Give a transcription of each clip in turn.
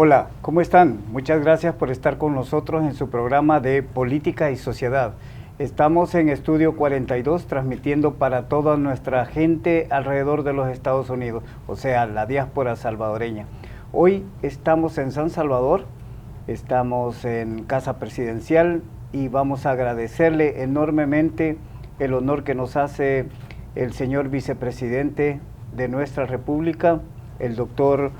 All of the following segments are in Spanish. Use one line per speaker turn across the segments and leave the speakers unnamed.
Hola, ¿cómo están? Muchas gracias por estar con nosotros en su programa de Política y Sociedad. Estamos en Estudio 42 transmitiendo para toda nuestra gente alrededor de los Estados Unidos, o sea, la diáspora salvadoreña. Hoy estamos en San Salvador, estamos en Casa Presidencial y vamos a agradecerle enormemente el honor que nos hace el señor vicepresidente de nuestra república, el doctor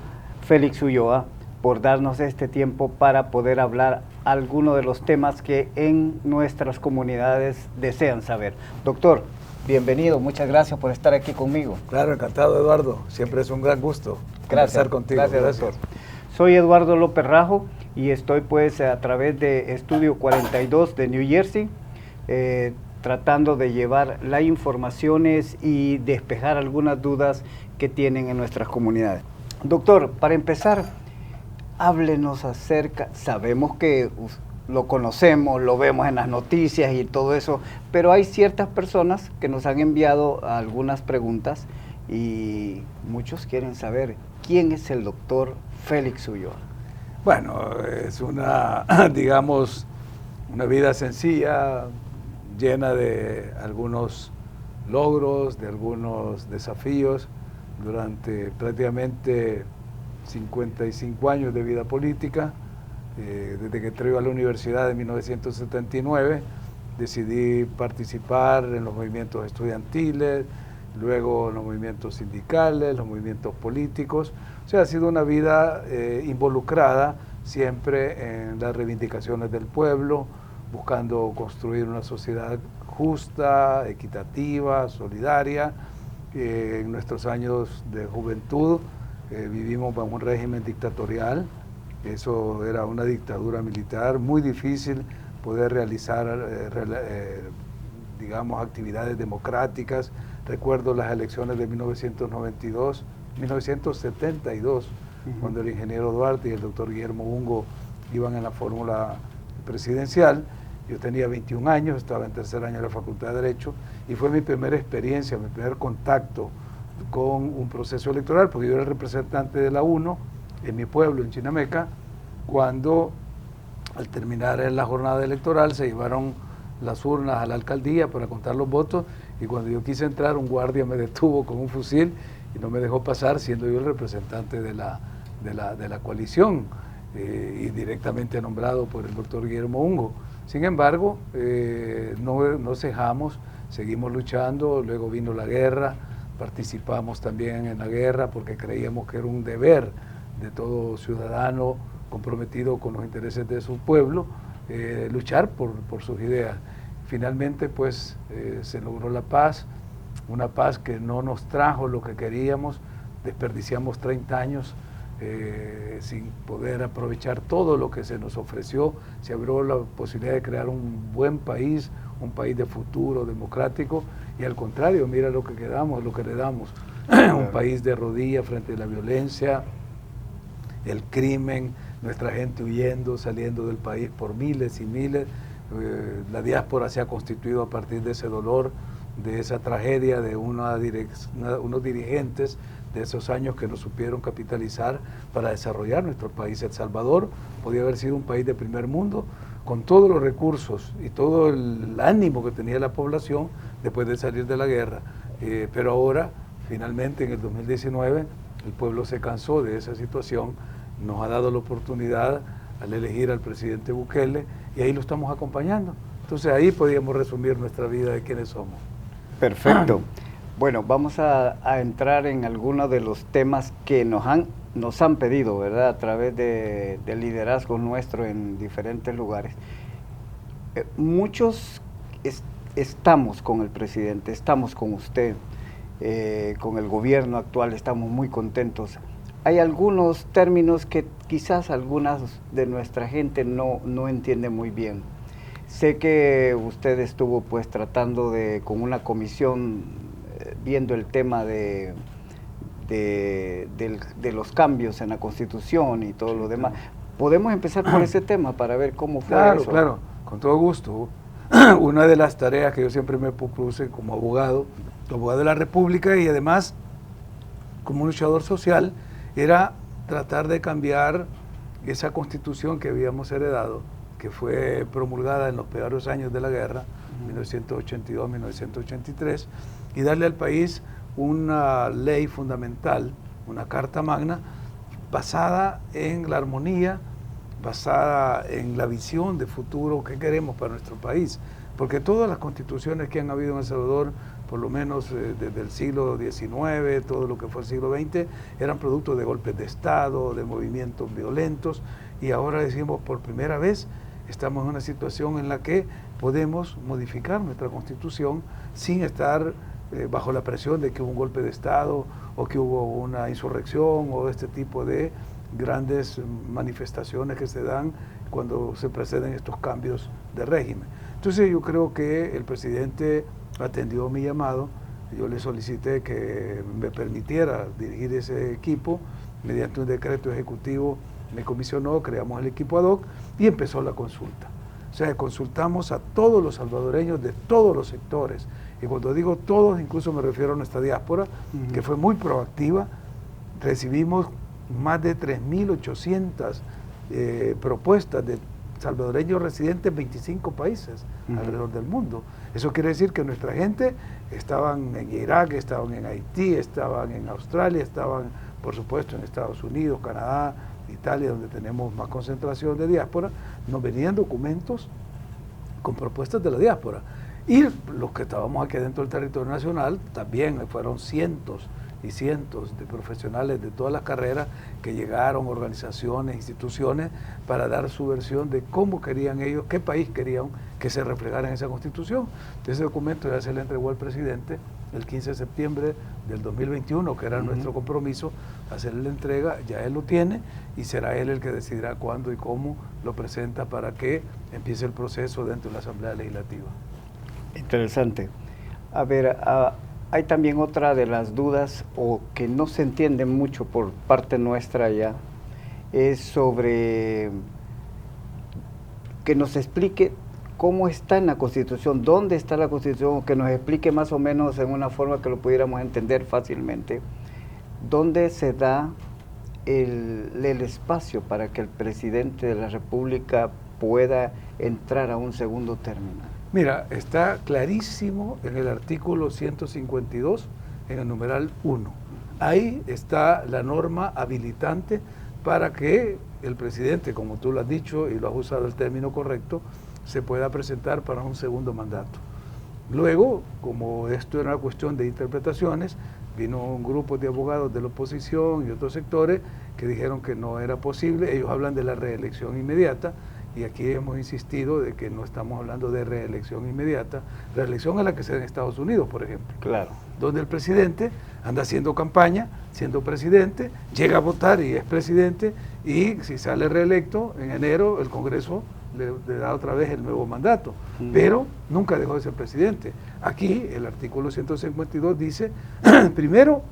Félix Ulloa, por darnos este tiempo para poder hablar algunos de los temas que en nuestras comunidades desean saber. Doctor, bienvenido, muchas gracias por estar aquí conmigo.
Claro, encantado, Eduardo, siempre es un gran gusto conversar contigo.
Gracias, doctor. Soy Eduardo López Rajo y estoy pues a través de Estudio 42 de New Jersey, tratando de llevar las informaciones y despejar algunas dudas que tienen en nuestras comunidades. Doctor, para empezar, háblenos acerca, sabemos que lo conocemos, lo vemos en las noticias y todo eso, pero hay ciertas personas que nos han enviado algunas preguntas y muchos quieren saber quién es el doctor Félix Ulloa.
Bueno, es una, digamos, una vida sencilla, llena de algunos logros, de algunos desafíos durante prácticamente 55 años de vida política. Desde que entré a la universidad en 1979, decidí participar en los movimientos estudiantiles, luego en los movimientos sindicales, los movimientos políticos. O sea, ha sido una vida involucrada siempre en las reivindicaciones del pueblo, buscando construir una sociedad justa, equitativa, solidaria. En nuestros años de juventud vivimos bajo un régimen dictatorial. Eso era una dictadura militar, muy difícil poder realizar, digamos, actividades democráticas. Recuerdo las elecciones de 1972, cuando el ingeniero Duarte y el doctor Guillermo Ungo iban en la fórmula presidencial. Yo tenía 21 años, estaba en tercer año de la Facultad de Derecho, y fue mi primera experiencia, mi primer contacto con un proceso electoral, porque yo era el representante de la UNO en mi pueblo, en Chinameca, cuando al terminar la jornada electoral se llevaron las urnas a la alcaldía para contar los votos, y cuando yo quise entrar, un guardia me detuvo con un fusil y no me dejó pasar, siendo yo el representante de la coalición y directamente nombrado por el doctor Guillermo Ungo. Sin embargo, no cejamos, seguimos luchando, luego vino la guerra, participamos también en la guerra porque creíamos que era un deber de todo ciudadano comprometido con los intereses de su pueblo, luchar por sus ideas. Finalmente, pues, se logró la paz, una paz que no nos trajo lo que queríamos, desperdiciamos 30 años sin poder aprovechar todo lo que se nos ofreció. Se abrió la posibilidad de crear un buen país, un país de futuro, democrático, y al contrario, mira lo que quedamos, lo que heredamos, un país de rodillas frente a la violencia, el crimen, nuestra gente huyendo, saliendo del país por miles y miles. La diáspora se ha constituido a partir de ese dolor, de esa tragedia, de unos dirigentes de esos años que nos supieron capitalizar para desarrollar nuestro país. El Salvador podía haber sido un país de primer mundo, con todos los recursos y todo el ánimo que tenía la población después de salir de la guerra. Pero ahora, finalmente, en el 2019, el pueblo se cansó de esa situación, nos ha dado la oportunidad al elegir al presidente Bukele, y ahí lo estamos acompañando. Entonces ahí podríamos resumir nuestra vida de quiénes somos.
Perfecto. Bueno, vamos a entrar en algunos de los temas que nos han pedido, ¿verdad? A través del liderazgo nuestro en diferentes lugares. Muchos estamos con el presidente, estamos con usted, con el gobierno actual, estamos muy contentos. Hay algunos términos que quizás algunas de nuestra gente no entiende muy bien. Sé que usted estuvo pues tratando con una comisión viendo el tema de los cambios en la Constitución y todo lo demás. ¿Podemos empezar por ese tema para ver cómo fue eso?
Claro, con todo gusto. Una de las tareas que yo siempre me propuse como abogado de la República y además como luchador social, era tratar de cambiar esa constitución que habíamos heredado, que fue promulgada en los peores años de la guerra, 1982-1983, y darle al país una ley fundamental, una carta magna, basada en la armonía, basada en la visión de futuro que queremos para nuestro país. Porque todas las constituciones que han habido en El Salvador, por lo menos desde el siglo XIX, todo lo que fue el siglo XX, eran producto de golpes de Estado, de movimientos violentos, y ahora decimos por primera vez estamos en una situación en la que podemos modificar nuestra constitución sin estar bajo la presión de que hubo un golpe de Estado o que hubo una insurrección o este tipo de grandes manifestaciones que se dan cuando se preceden estos cambios de régimen. Entonces yo creo que el presidente atendió mi llamado, yo le solicité que me permitiera dirigir ese equipo, mediante un decreto ejecutivo me comisionó, creamos el equipo ad hoc y empezó la consulta. O sea, consultamos a todos los salvadoreños de todos los sectores, y cuando digo todos, incluso me refiero a nuestra diáspora, que fue muy proactiva. Recibimos más de 3.800 propuestas de salvadoreños residentes en 25 países alrededor del mundo. Eso quiere decir que nuestra gente estaban en Irak, estaban en Haití, estaban en Australia, estaban por supuesto en Estados Unidos, Canadá, Italia, donde tenemos más concentración de diáspora. Nos venían documentos con propuestas de la diáspora. Y los que estábamos aquí dentro del territorio nacional, también fueron cientos y cientos de profesionales de todas las carreras que llegaron, organizaciones, instituciones, para dar su versión de cómo querían ellos, qué país querían que se reflejara en esa Constitución. Ese documento ya se le entregó al presidente el 15 de septiembre del 2021, que era nuestro compromiso, hacerle la entrega. Ya él lo tiene y será él el que decidirá cuándo y cómo lo presenta para que empiece el proceso dentro de la Asamblea Legislativa.
Interesante. A ver, hay también otra de las dudas, o que no se entiende mucho por parte nuestra ya, es sobre que nos explique cómo está en la Constitución, dónde está la Constitución, que nos explique más o menos en una forma que lo pudiéramos entender fácilmente, dónde se da el espacio para que el presidente de la República pueda entrar a un segundo término.
Mira, está clarísimo en el artículo 152, en el numeral 1. Ahí está la norma habilitante para que el presidente, como tú lo has dicho y lo has usado el término correcto, se pueda presentar para un segundo mandato. Luego, como esto era una cuestión de interpretaciones, vino un grupo de abogados de la oposición y otros sectores que dijeron que no era posible. Ellos hablan de la reelección inmediata, y aquí hemos insistido de que no estamos hablando de reelección inmediata. Reelección es la que se da en Estados Unidos, por ejemplo.
Claro.
Donde el presidente anda haciendo campaña, siendo presidente, llega a votar y es presidente, y si sale reelecto en enero, el Congreso le da otra vez el nuevo mandato, pero nunca dejó de ser presidente. Aquí el artículo 152 dice, primero,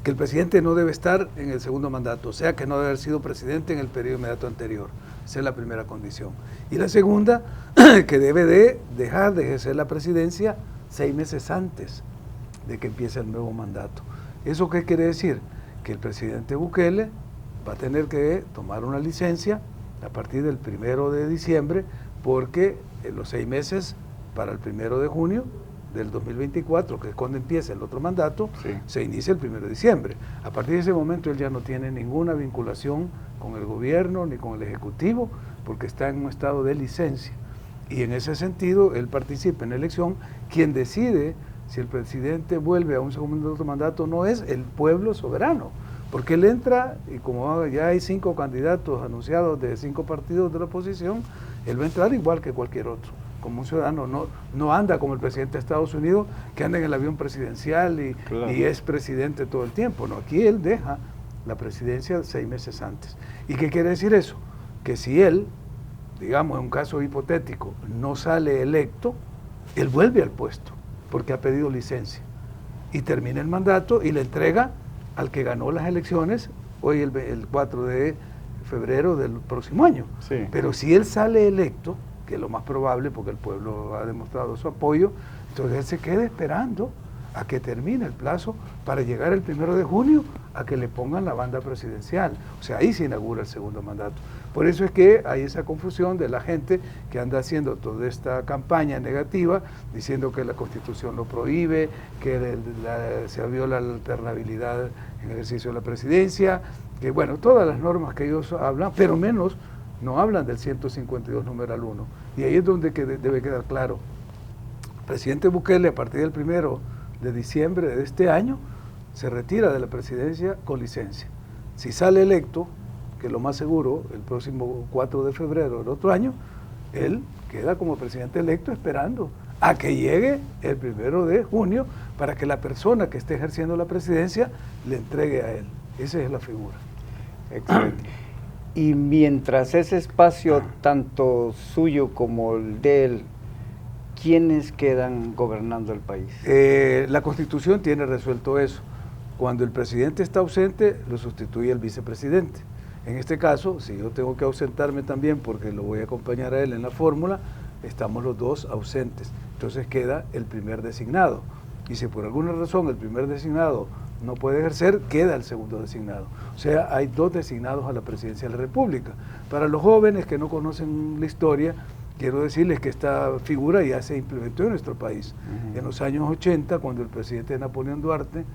que el presidente no debe estar en el segundo mandato, o sea que no debe haber sido presidente en el periodo inmediato anterior. Esa es la primera condición. Y la segunda, que debe de dejar de ejercer la presidencia 6 meses antes de que empiece el nuevo mandato. ¿Eso qué quiere decir? Que el presidente Bukele va a tener que tomar una licencia a partir del 1 de diciembre, porque en los 6 meses para el 1 de junio del 2024, que es cuando empieza el otro mandato, se inicia el 1 de diciembre. A partir de ese momento él ya no tiene ninguna vinculación con el gobierno ni con el Ejecutivo, porque está en un estado de licencia. Y en ese sentido, él participa en la elección. Quien decide si el presidente vuelve a un segundo mandato no es el pueblo soberano, porque él entra, y como ya hay 5 candidatos anunciados de 5 partidos de la oposición, él va a entrar igual que cualquier otro. Como un ciudadano, no anda como el presidente de Estados Unidos, que anda en el avión presidencial y es presidente todo el tiempo. No, aquí él deja la presidencia 6 meses antes. ¿Y qué quiere decir eso? Que si él, digamos en un caso hipotético, no sale electo, él vuelve al puesto, porque ha pedido licencia. Y termina el mandato y le entrega al que ganó las elecciones, hoy el 4 de febrero del próximo año.
Sí.
Pero si él sale electo, que es lo más probable porque el pueblo ha demostrado su apoyo, entonces él se queda esperando a que termine el plazo para llegar el 1 de junio a que le pongan la banda presidencial. O sea, ahí se inaugura el segundo mandato. Por eso es que hay esa confusión de la gente que anda haciendo toda esta campaña negativa, diciendo que la Constitución lo prohíbe, que se viola la alternabilidad en el ejercicio de la presidencia, que bueno, todas las normas que ellos hablan, pero menos no hablan del 152 numeral 1. Y ahí es donde debe quedar claro. El presidente Bukele, a partir del 1 de diciembre de este año, se retira de la presidencia con licencia. Si sale electo, que lo más seguro, el próximo 4 de febrero del otro año, él queda como presidente electo esperando a que llegue el 1 de junio para que la persona que esté ejerciendo la presidencia le entregue a él. Esa es la figura.
Excelente. Y mientras ese espacio, tanto suyo como el de él, ¿quiénes quedan gobernando el país?
La Constitución tiene resuelto eso. Cuando el presidente está ausente, lo sustituye el vicepresidente. En este caso, si yo tengo que ausentarme también porque lo voy a acompañar a él en la fórmula, estamos los dos ausentes. Entonces queda el primer designado. Y si por alguna razón el primer designado no puede ejercer, queda el segundo designado. O sea, hay dos designados a la presidencia de la República. Para los jóvenes que no conocen la historia, quiero decirles que esta figura ya se implementó en nuestro país. En los años 80, cuando el presidente Napoleón Duarte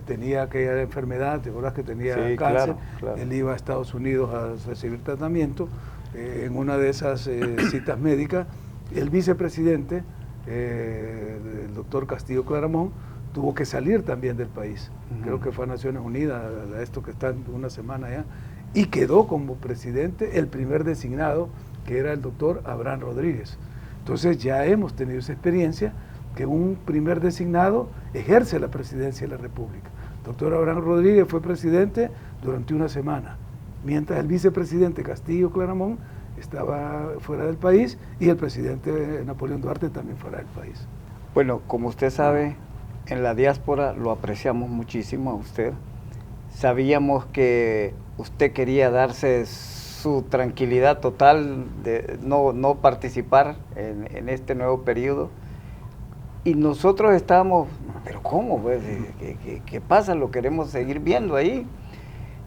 tenía aquella enfermedad, ¿te acuerdas que tenía cáncer? Claro. Él iba a Estados Unidos a recibir tratamiento. En una de esas citas médicas, el vicepresidente, el doctor Castillo Claramunt, tuvo que salir también del país. Creo que fue a Naciones Unidas, a esto que está una semana ya, y quedó como presidente el primer designado, que era el doctor Abraham Rodríguez. Entonces ya hemos tenido esa experiencia, que un primer designado ejerce la presidencia de la República. El doctor Abraham Rodríguez fue presidente durante una semana, mientras el vicepresidente Castillo Claramunt estaba fuera del país y el presidente Napoleón Duarte también fuera del país.
Bueno, como usted sabe, en la diáspora lo apreciamos muchísimo a usted. Sabíamos que usted quería darse su tranquilidad total de no participar en este nuevo periodo. Y nosotros estábamos, ¿pero cómo? Pues, ¿qué pasa? Lo queremos seguir viendo ahí.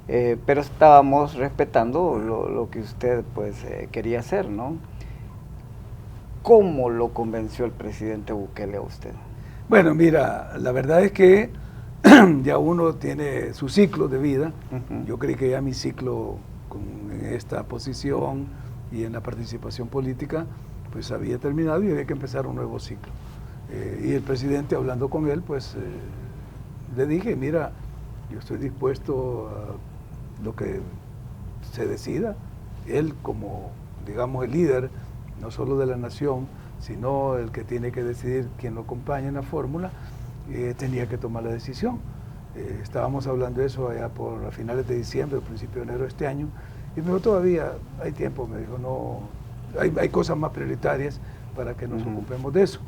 Pero estábamos respetando lo que usted pues quería hacer, ¿no? ¿Cómo lo convenció el presidente Bukele a usted?
Bueno, mira, la verdad es que ya uno tiene su ciclo de vida. Yo creí que ya mi ciclo en esta posición y en la participación política pues había terminado y había que empezar un nuevo ciclo. Y el presidente, hablando con él, pues le dije, mira, yo estoy dispuesto a lo que se decida. Él como, digamos, el líder, no solo de la nación, sino el que tiene que decidir quién lo acompaña en la fórmula, tenía que tomar la decisión. Estábamos hablando de eso allá por a finales de diciembre, principio de enero de este año, y me dijo, todavía hay tiempo, me dijo, no, hay cosas más prioritarias para que nos ocupemos de eso.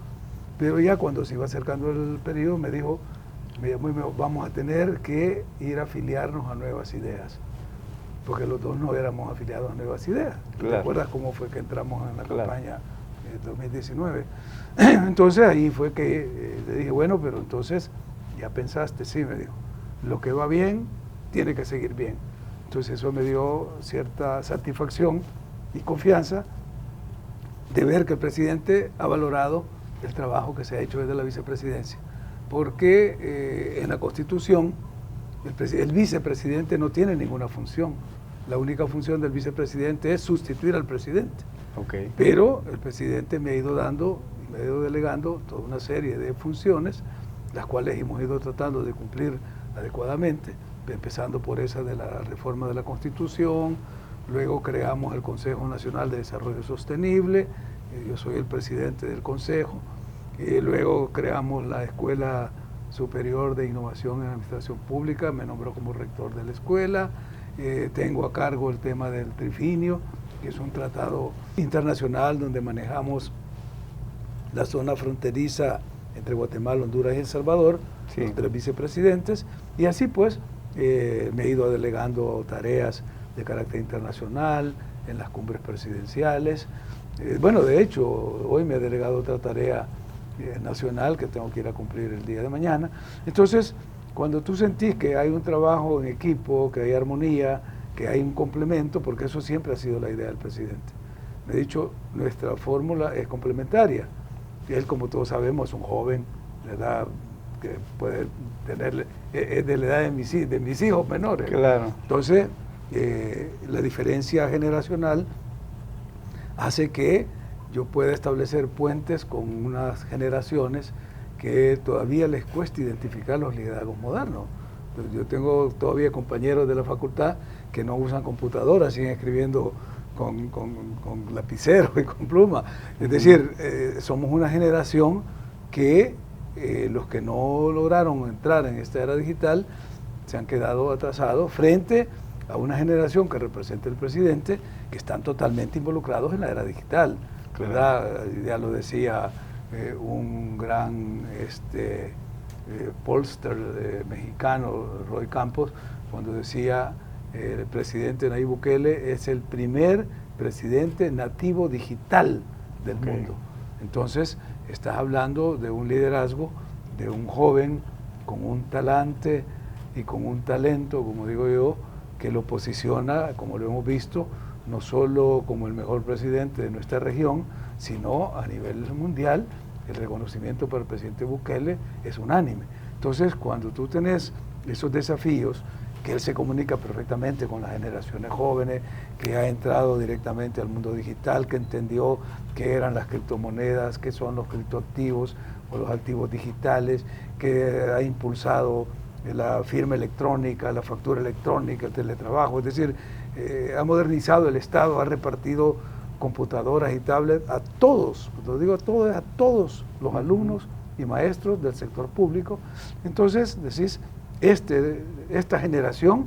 Pero ya cuando se iba acercando el periodo me dijo, vamos a tener que ir a afiliarnos a Nuevas Ideas, porque los dos no éramos afiliados a Nuevas Ideas. Claro. ¿Te acuerdas cómo fue que entramos en la campaña de 2019? Entonces ahí fue que le dije, bueno, pero entonces ya pensaste, sí, me dijo, lo que va bien tiene que seguir bien. Entonces eso me dio cierta satisfacción y confianza de ver que el presidente ha valorado el trabajo que se ha hecho desde la vicepresidencia, porque en la Constitución el vicepresidente no tiene ninguna función. La única función del vicepresidente es sustituir al presidente. Pero el presidente me ha ido delegando toda una serie de funciones, las cuales hemos ido tratando de cumplir adecuadamente, empezando por esa de la reforma de la Constitución. Luego creamos el Consejo Nacional de Desarrollo Sostenible, yo soy el presidente del Consejo. Luego creamos la Escuela Superior de Innovación en Administración Pública, me nombró como rector de la escuela. Tengo a cargo el tema del trifinio, que es un tratado internacional donde manejamos la zona fronteriza entre Guatemala, Honduras y El Salvador, los tres vicepresidentes, y así pues me he ido delegando tareas de carácter internacional en las cumbres presidenciales. Bueno, de hecho, hoy me he delegado otra tarea nacional que tengo que ir a cumplir el día de mañana. Entonces, cuando tú sentís que hay un trabajo en equipo, que hay armonía, que hay un complemento, porque eso siempre ha sido la idea del presidente. Me he dicho, nuestra fórmula es complementaria. Él, como todos sabemos, es un joven de edad que puede tener, es de la edad de mis hijos menores.
Claro.
Entonces, la diferencia generacional hace que yo pueda establecer puentes con unas generaciones que todavía les cuesta identificar los liderazgos modernos. Entonces, yo tengo todavía compañeros de la facultad que no usan computadoras, siguen escribiendo con lapicero y con pluma. Es decir, somos una generación que los que no lograron entrar en esta era digital se han quedado atrasados frente a una generación que representa el presidente, que están totalmente involucrados en la era digital, ¿verdad? Ya lo decía un gran pollster mexicano, Roy Campos, cuando decía el presidente Nayib Bukele es el primer presidente nativo digital del mundo. Entonces, estás hablando de un liderazgo, de un joven con un talante y con un talento, como digo yo, que lo posiciona, como lo hemos visto, no solo como el mejor presidente de nuestra región, sino a nivel mundial. El reconocimiento para el presidente Bukele es unánime. Entonces, cuando tú tenés esos desafíos, que él se comunica perfectamente con las generaciones jóvenes, que ha entrado directamente al mundo digital, que entendió qué eran las criptomonedas, qué son los criptoactivos o los activos digitales, que ha impulsado la firma electrónica, la factura electrónica, el teletrabajo, es decir, ha modernizado el Estado, ha repartido computadoras y tablets a todos, lo digo a todos los alumnos y maestros del sector público. Entonces decís, esta generación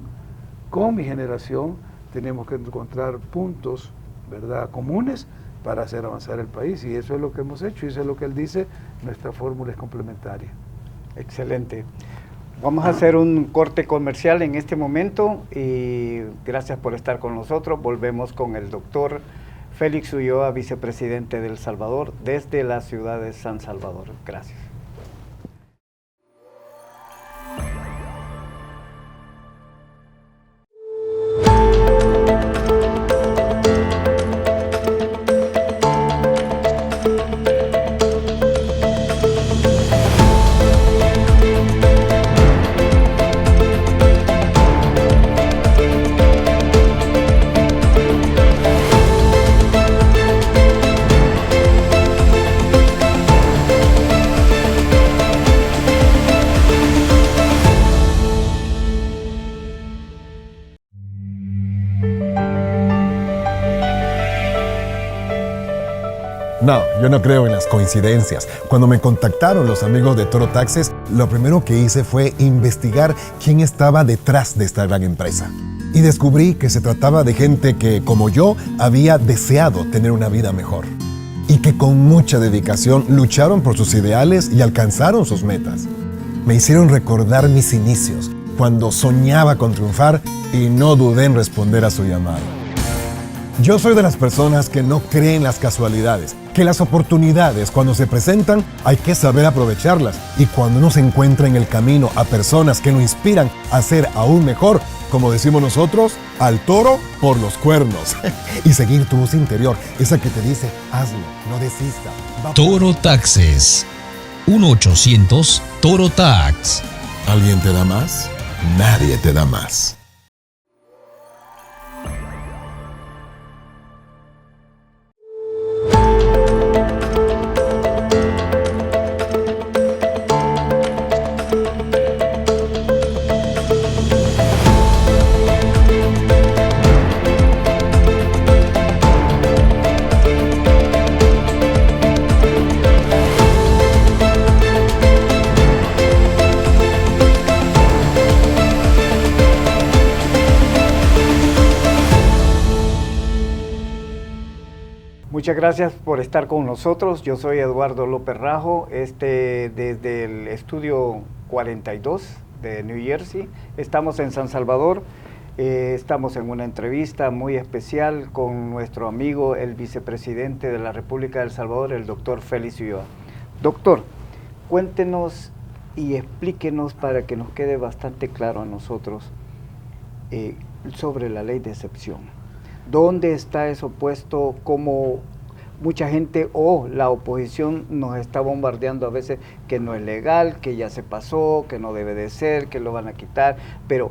con mi generación tenemos que encontrar puntos, ¿verdad?, comunes para hacer avanzar el país, y eso es lo que hemos hecho, y eso es lo que él dice, nuestra fórmula es complementaria.
Excelente. Vamos a hacer un corte comercial en este momento y gracias por estar con nosotros. Volvemos con el doctor Félix Ulloa, vicepresidente de El Salvador, desde la ciudad de San Salvador. Gracias.
No, yo no creo en las coincidencias. Cuando me contactaron los amigos de Toro Taxes, lo primero que hice fue investigar quién estaba detrás de esta gran empresa. Y descubrí que se trataba de gente que, como yo, había deseado tener una vida mejor. Y que con mucha dedicación lucharon por sus ideales y alcanzaron sus metas. Me hicieron recordar mis inicios, cuando soñaba con triunfar y no dudé en responder a su llamado. Yo soy de las personas que no creen las casualidades, que las oportunidades cuando se presentan hay que saber aprovecharlas, y cuando uno se encuentra en el camino a personas que nos inspiran a ser aún mejor, como decimos nosotros, al toro por los cuernos. Y seguir tu voz interior, esa que te dice, hazlo, no desista.
Toro Taxes, 1-800 Toro Tax.
¿Alguien te da más? Nadie te da más.
Muchas gracias por estar con nosotros. Yo soy Eduardo López Rajo, desde el estudio 42 de New Jersey. Estamos en San Salvador. Estamos en una entrevista muy especial con nuestro amigo, el vicepresidente de la República de El Salvador, el doctor Félix Ulloa. Doctor, cuéntenos y explíquenos para que nos quede bastante claro a nosotros sobre la ley de excepción. ¿Dónde está eso puesto? ¿Cómo mucha gente o la oposición nos está bombardeando a veces que no es legal, que ya se pasó, que no debe de ser, que lo van a quitar? Pero,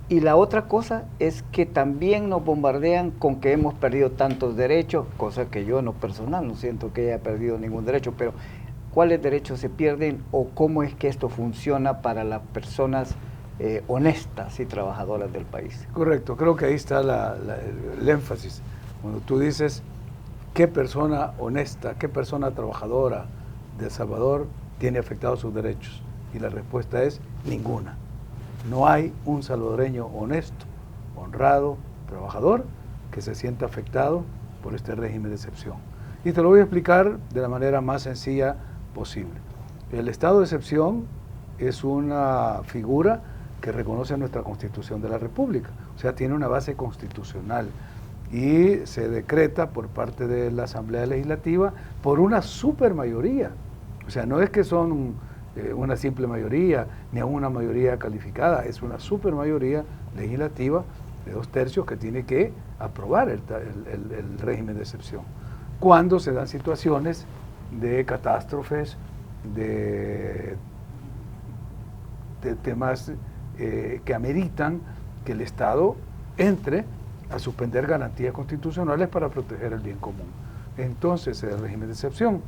y la otra cosa es que también nos bombardean con que hemos perdido tantos derechos, cosa que yo en lo personal no siento que haya perdido ningún derecho, pero ¿cuáles derechos se pierden o cómo es que esto funciona para las personas honestas y trabajadoras del país?
Correcto, creo que ahí está el énfasis. Cuando tú dices qué persona honesta, qué persona trabajadora de El Salvador tiene afectados sus derechos, y la respuesta es ninguna. No hay un salvadoreño honesto, honrado, trabajador que se sienta afectado por este régimen de excepción. Y te lo voy a explicar de la manera más sencilla posible. El estado de excepción es una figura que reconoce nuestra Constitución de la República, o sea, tiene una base constitucional y se decreta por parte de la Asamblea Legislativa por una supermayoría. O sea, no es que son una simple mayoría, ni aún una mayoría calificada, es una supermayoría legislativa de 2/3 que tiene que aprobar el régimen de excepción. Cuando se dan situaciones de catástrofes, de temas que ameritan que el Estado entre a suspender garantías constitucionales para proteger el bien común. Entonces, el régimen de excepción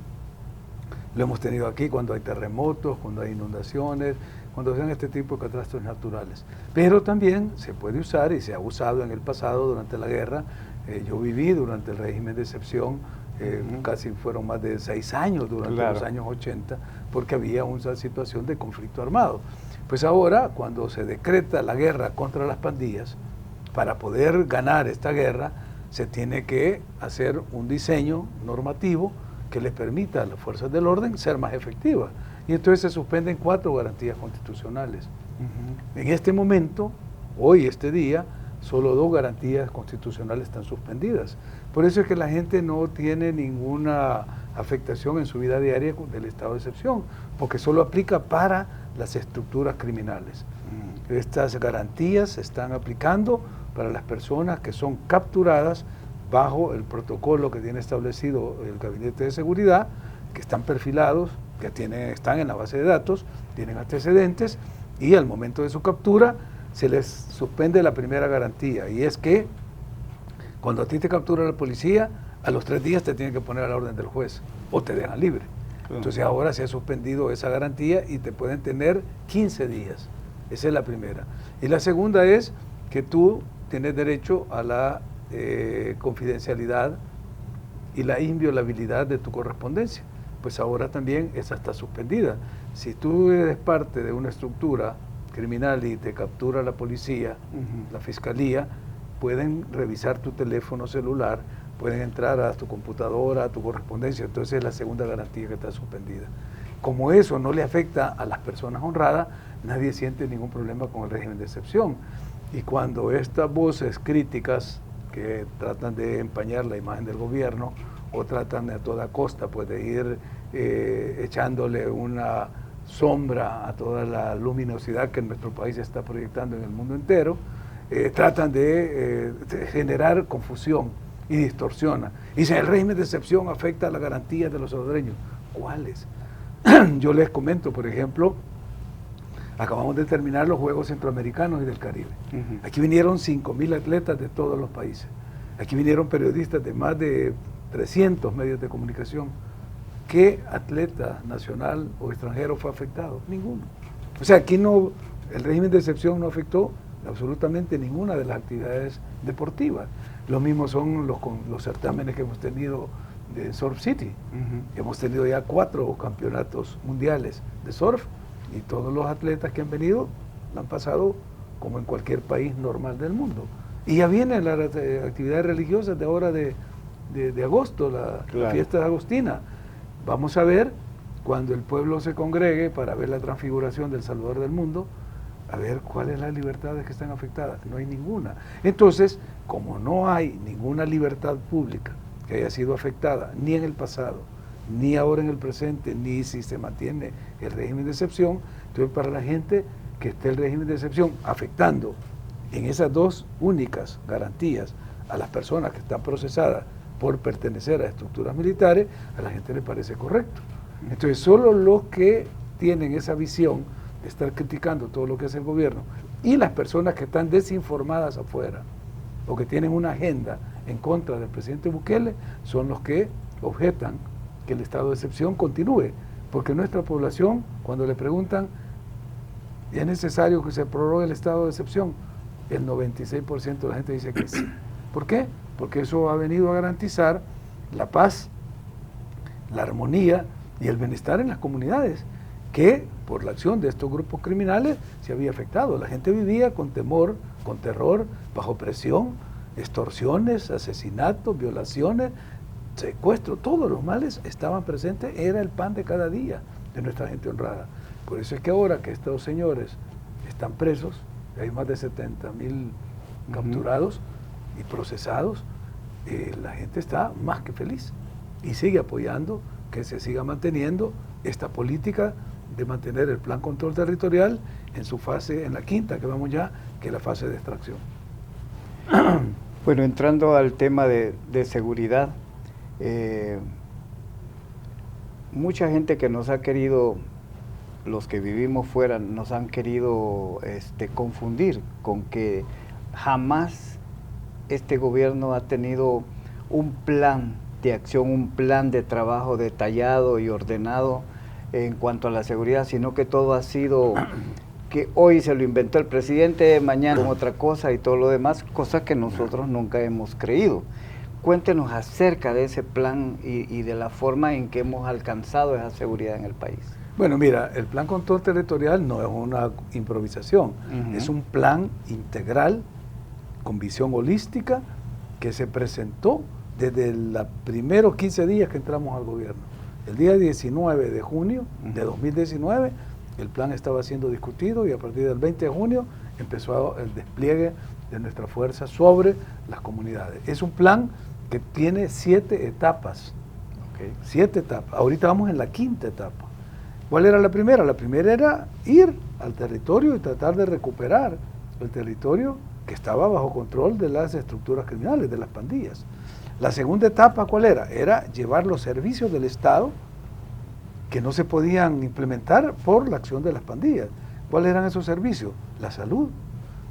lo hemos tenido aquí cuando hay terremotos, cuando hay inundaciones, cuando se dan este tipo de catástrofes naturales. Pero también se puede usar, y se ha usado en el pasado durante la guerra. Yo viví durante el régimen de excepción, casi fueron más de 6 años durante los años 80, porque había una situación de conflicto armado. Pues ahora, cuando se decreta la guerra contra las pandillas, para poder ganar esta guerra, se tiene que hacer un diseño normativo que les permita a las fuerzas del orden ser más efectivas. Y entonces se suspenden 4 garantías constitucionales. En este momento, hoy, este día, solo 2 garantías constitucionales están suspendidas. Por eso es que la gente no tiene ninguna afectación en su vida diaria del estado de excepción, porque solo aplica para las estructuras criminales. Estas garantías se están aplicando para las personas que son capturadas bajo el protocolo que tiene establecido el Gabinete de Seguridad, que están perfilados, que están en la base de datos, tienen antecedentes, y al momento de su captura se les suspende la primera garantía, y es que cuando a ti te captura la policía, a los 3 días te tienen que poner a la orden del juez o te dejan libre. Entonces ahora se ha suspendido esa garantía y te pueden tener 15 días. Esa es la primera. Y la segunda es que tú tienes derecho a la confidencialidad y la inviolabilidad de tu correspondencia. Pues ahora también esa está suspendida. Si tú eres parte de una estructura criminal y te captura la policía, la fiscalía, pueden revisar tu teléfono celular, pueden entrar a tu computadora, a tu correspondencia. Entonces es la segunda garantía que está suspendida. Como eso no le afecta a las personas honradas, nadie siente ningún problema con el régimen de excepción. Y cuando estas voces críticas que tratan de empañar la imagen del gobierno o tratan a toda costa pues de ir echándole una sombra a toda la luminosidad que nuestro país está proyectando en el mundo entero, tratan de generar confusión y distorsiona. Y si el régimen de excepción afecta a las garantías de los salvadoreños, ¿cuáles? Yo les comento, por ejemplo, acabamos de terminar los Juegos Centroamericanos y del Caribe. Aquí vinieron 5.000 atletas de todos los países. Aquí vinieron periodistas de más de 300 medios de comunicación. ¿Qué atleta nacional o extranjero fue afectado? Ninguno. O sea, aquí no, el régimen de excepción no afectó absolutamente ninguna de las actividades deportivas. Lo mismo son los certámenes que hemos tenido de Surf City. Hemos tenido ya 4 campeonatos mundiales de surf y todos los atletas que han venido han pasado como en cualquier país normal del mundo. Y ya vienen las actividades religiosas de ahora de agosto, la fiesta de Agostina. Vamos a ver, cuando el pueblo se congregue para ver la transfiguración del Salvador del mundo, a ver cuáles son las libertades que están afectadas. No hay ninguna. Entonces, como no hay ninguna libertad pública que haya sido afectada, ni en el pasado, ni ahora en el presente, ni si se mantiene el régimen de excepción. Entonces, para la gente que esté el régimen de excepción afectando en esas dos únicas garantías a las personas que están procesadas por pertenecer a estructuras militares, a la gente le parece correcto. Entonces, solo los que tienen esa visión de estar criticando todo lo que hace el gobierno y las personas que están desinformadas afuera o que tienen una agenda en contra del presidente Bukele son los que objetan que el estado de excepción continúe, porque nuestra población, cuando le preguntan ¿es necesario que se prorrogue el estado de excepción?, el 96% de la gente dice que sí. ¿Por qué? Porque eso ha venido a garantizar la paz, la armonía y el bienestar en las comunidades, que por la acción de estos grupos criminales se había afectado. La gente vivía con temor, con terror, bajo presión, extorsiones, asesinatos, violaciones, secuestro, todos los males estaban presentes, era el pan de cada día de nuestra gente honrada. Por eso es que ahora que estos señores están presos, hay más de 70,000 capturados y procesados, la gente está más que feliz y sigue apoyando que se siga manteniendo esta política de mantener el plan control territorial en su fase, en la quinta que vamos ya, que es la fase de extracción.
Bueno, entrando al tema de seguridad, mucha gente que nos ha querido, los que vivimos fuera, nos han querido confundir con que jamás este gobierno ha tenido un plan de acción, un plan de trabajo detallado y ordenado en cuanto a la seguridad, sino que todo ha sido que hoy se lo inventó el presidente, mañana con otra cosa y todo lo demás, cosas que nosotros nunca hemos creído. Cuéntenos acerca de ese plan y de la forma en que hemos alcanzado esa seguridad en el país.
Bueno, mira, el plan control territorial no es una improvisación, es un plan integral con visión holística que se presentó desde los primeros 15 días que entramos al gobierno. El día 19 de junio de 2019 el plan estaba siendo discutido y a partir del 20 de junio empezó el despliegue de nuestra fuerza sobre las comunidades. Es un plan que tiene 7 etapas, 7 etapas. Ahorita vamos en la quinta etapa. ¿Cuál era la primera? La primera era ir al territorio y tratar de recuperar el territorio que estaba bajo control de las estructuras criminales, de las pandillas. La segunda etapa, ¿cuál era? Era llevar los servicios del Estado que no se podían implementar por la acción de las pandillas. ¿Cuáles eran esos servicios? La salud.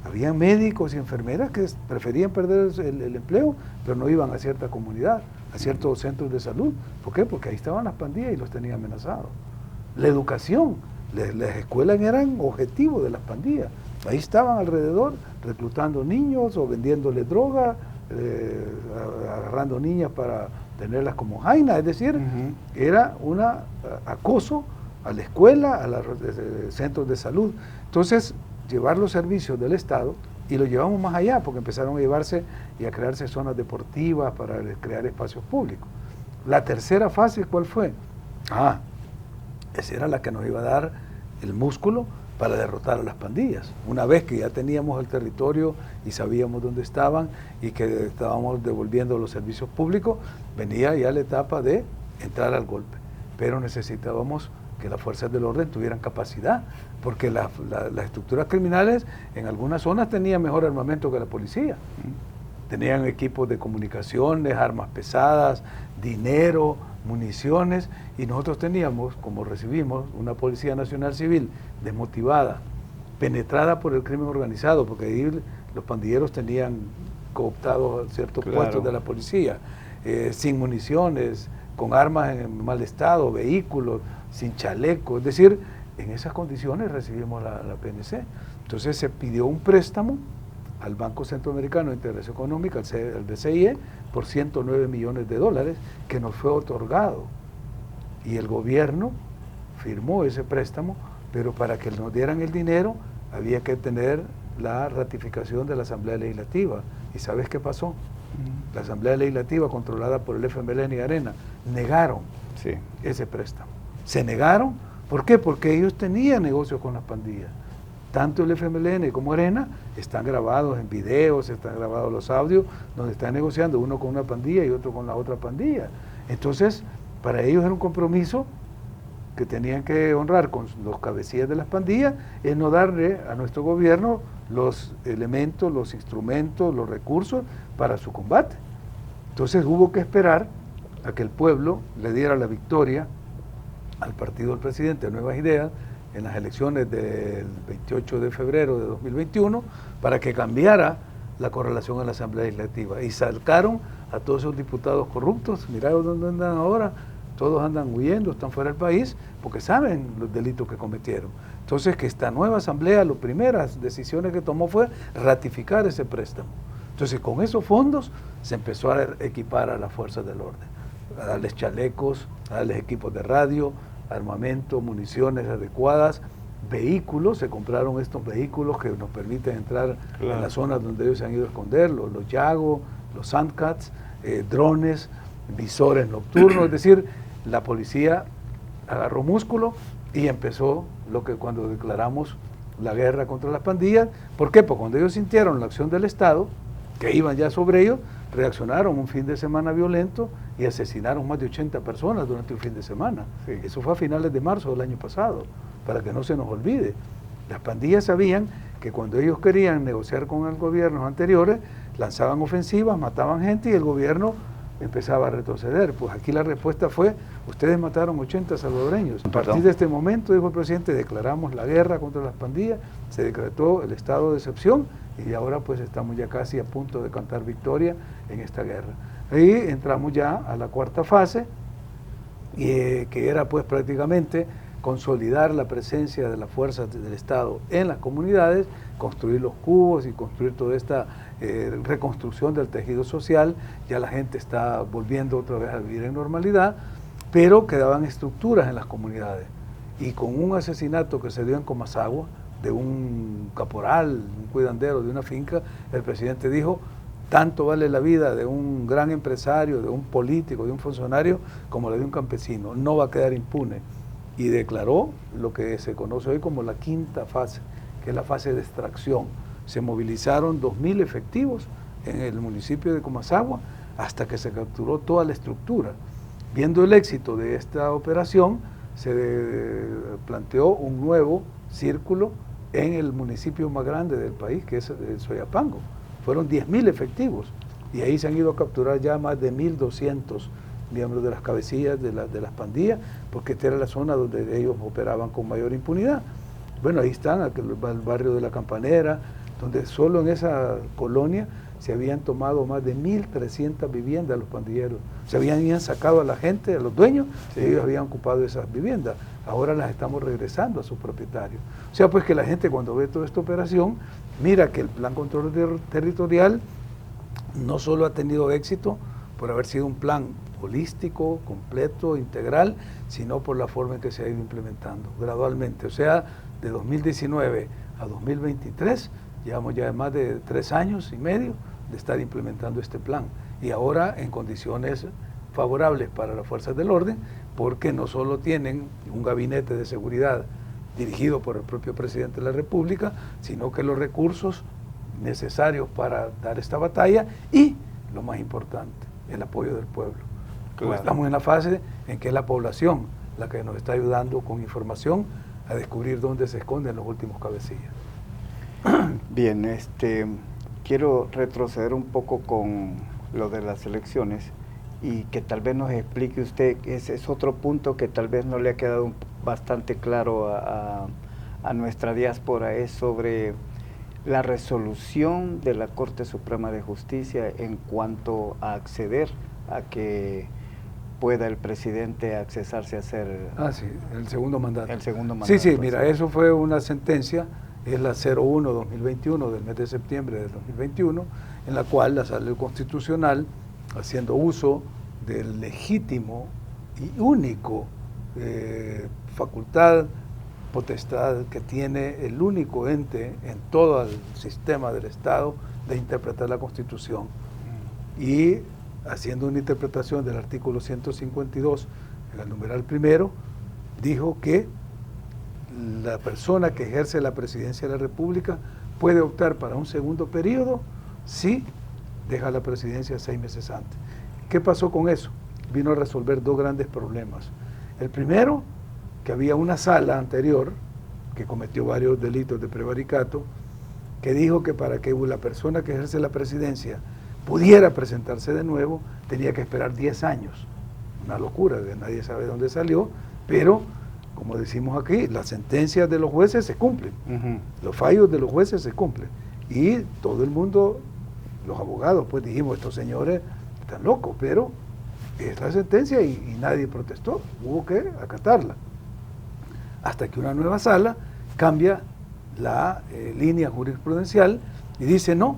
Había médicos y enfermeras que preferían perder el empleo, pero no iban a cierta comunidad, a ciertos centros de salud. ¿Por qué? Porque ahí estaban las pandillas y los tenían amenazados. La educación, las escuelas eran objetivo de las pandillas. Ahí estaban alrededor reclutando niños o vendiéndoles droga, agarrando niñas para tenerlas como jainas, es decir, era un acoso a la escuela, a los centros de salud. Entonces, llevar los servicios del Estado, y lo llevamos más allá, porque empezaron a llevarse y a crearse zonas deportivas para crear espacios públicos. La tercera fase, ¿cuál fue? Esa era la que nos iba a dar el músculo para derrotar a las pandillas. Una vez que ya teníamos el territorio y sabíamos dónde estaban y que estábamos devolviendo los servicios públicos, venía ya la etapa de entrar al golpe. Pero necesitábamos que las fuerzas del orden tuvieran capacidad, porque las estructuras criminales en algunas zonas tenían mejor armamento que la policía. Tenían equipos de comunicaciones, armas pesadas, dinero, municiones, y nosotros teníamos, como recibimos, una Policía Nacional Civil desmotivada, penetrada por el crimen organizado, porque ahí los pandilleros tenían cooptados ciertos puestos de la policía, sin municiones, con armas en mal estado, vehículos, sin chaleco, es decir, en esas condiciones recibimos la PNC. Entonces se pidió un préstamo al Banco Centroamericano de Integración Económica, el BCIE, por $109 millones, que nos fue otorgado. Y el gobierno firmó ese préstamo, pero para que nos dieran el dinero había que tener la ratificación de la Asamblea Legislativa. ¿Y sabes qué pasó? La Asamblea Legislativa, controlada por el FMLN y Arena, negaron ese préstamo. Se negaron, ¿por qué? Porque ellos tenían negocios con las pandillas. Tanto el FMLN como Arena están grabados en videos, están grabados los audios, donde están negociando uno con una pandilla y otro con la otra pandilla. Entonces, Para ellos era un compromiso que tenían que honrar con los cabecillas de las pandillas, es no darle a nuestro gobierno los elementos, los instrumentos, los recursos para su combate. Entonces hubo que esperar a que el pueblo le diera la victoria al partido del presidente de Nuevas Ideas en las elecciones del 28 de febrero de 2021 para que cambiara la correlación en la Asamblea Legislativa. Y sacaron a todos esos diputados corruptos. Mirá dónde andan ahora. Todos andan huyendo, están fuera del país, porque saben los delitos que cometieron. Entonces, que esta nueva asamblea, las primeras decisiones que tomó fue ratificar ese préstamo. Entonces, con esos fondos se empezó a equipar a las fuerzas del orden, a darles chalecos, a darles equipos de radio, armamento, municiones adecuadas, vehículos. Se compraron estos vehículos que nos permiten entrar en las zonas donde ellos se han ido a esconder, los Yago, los Sandcats, drones, visores nocturnos, es decir, la policía agarró músculo y empezó lo que cuando declaramos la guerra contra las pandillas. ¿Por qué? Porque cuando ellos sintieron la acción del Estado, que iban ya sobre ellos, reaccionaron un fin de semana violento y asesinaron más de 80 personas durante un fin de semana. Sí. Eso fue a finales de marzo del año pasado, para que no se nos olvide. Las pandillas sabían que cuando ellos querían negociar con el gobierno anteriores, lanzaban ofensivas, mataban gente y el gobierno empezaba a retroceder. Pues aquí la respuesta fue: ustedes mataron 80 salvadoreños. A partir de este momento, dijo el presidente, declaramos la guerra contra las pandillas, se decretó el estado de excepción y ahora pues estamos ya casi a punto de cantar victoria en esta guerra. Ahí entramos ya a la cuarta fase, que era pues prácticamente consolidar la presencia de las fuerzas del Estado en las comunidades, construir los cubos y construir toda esta reconstrucción del tejido social. Ya la gente está volviendo otra vez a vivir en normalidad, pero quedaban estructuras en las comunidades. Y con un asesinato que se dio en Comasagua, de un caporal, un cuidandero de una finca, el presidente dijo: tanto vale la vida de un gran empresario, de un político, de un funcionario, como la de un campesino, no va a quedar impune. Y declaró lo que se conoce hoy como la quinta fase, que es la fase de extracción. Se movilizaron 2.000 efectivos en el municipio de Comasagua hasta que se capturó toda la estructura. Viendo el éxito de esta operación, se planteó un nuevo círculo en el municipio más grande del país, que es el Soyapango. Fueron 10.000 efectivos y ahí se han ido a capturar ya más de 1.200 miembros de las cabecillas de las pandillas, porque esta era la zona donde ellos operaban con mayor impunidad. Bueno, ahí están, el barrio de La Campanera, donde solo en esa colonia se habían tomado más de 1.300 viviendas los pandilleros. Se habían sacado a la gente, a los dueños, sí, y ellos habían ocupado esas viviendas. Ahora las estamos regresando a sus propietarios. O sea, pues que la gente cuando ve toda esta operación, mira que el Plan Control Territorial no solo ha tenido éxito por haber sido un plan holístico, completo, integral, sino por la forma en que se ha ido implementando gradualmente. O sea, de 2019 a 2023, llevamos ya más de 3 años y medio de estar implementando este plan. Y ahora en condiciones favorables para las fuerzas del orden, porque no solo tienen un gabinete de seguridad dirigido por el propio presidente de la República, sino que los recursos necesarios para dar esta batalla y, lo más importante, el apoyo del pueblo. Claro. Estamos en la fase en que es la población la que nos está ayudando con información a descubrir dónde se esconden los últimos cabecillas.
Bien, quiero retroceder un poco con lo de las elecciones y que tal vez nos explique usted, ese es otro punto que tal vez no le ha quedado bastante claro a nuestra diáspora, es sobre la resolución de la Corte Suprema de Justicia en cuanto a acceder a que pueda el presidente accesarse a hacer...
sí, el segundo mandato.
El segundo mandato.
Sí, mira, eso fue una sentencia, es la 01-2021 del mes de septiembre del 2021, en la cual la Sala Constitucional, haciendo uso del legítimo y único facultad, potestad que tiene el único ente en todo el sistema del Estado de interpretar la Constitución, y haciendo una interpretación del artículo 152 en el numeral primero, dijo que la persona que ejerce la presidencia de la República puede optar para un segundo periodo si deja la presidencia 6 meses antes. ¿Qué pasó con eso? vino a resolver dos grandes problemas. El primero, que había una sala anterior que cometió varios delitos de prevaricato, que dijo que para que la persona que ejerce la presidencia pudiera presentarse de nuevo, tenía que esperar 10 años. Una locura, nadie sabe dónde salió, pero, como decimos aquí, las sentencias de los jueces se cumplen, los fallos de los jueces se cumplen. Y todo el mundo, los abogados, pues dijimos, estos señores están locos, pero es la sentencia y nadie protestó, hubo que acatarla. Hasta que una nueva sala cambia la línea jurisprudencial y dice no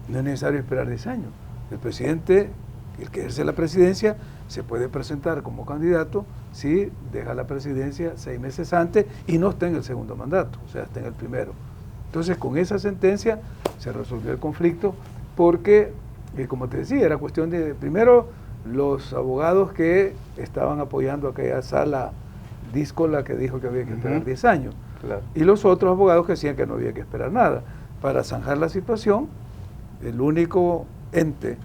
es necesario esperar 10 años. El presidente, el que ejerce la presidencia, se puede presentar como candidato si deja la presidencia 6 meses antes y no está en el segundo mandato, o sea, está en el primero. Entonces, con esa sentencia se resolvió el conflicto porque, como te decía, era cuestión de, primero, los abogados que estaban apoyando aquella sala díscola que dijo que había que esperar 10 años.
Claro.
Y los otros abogados que decían que no había que esperar nada. Para zanjar la situación, el único ente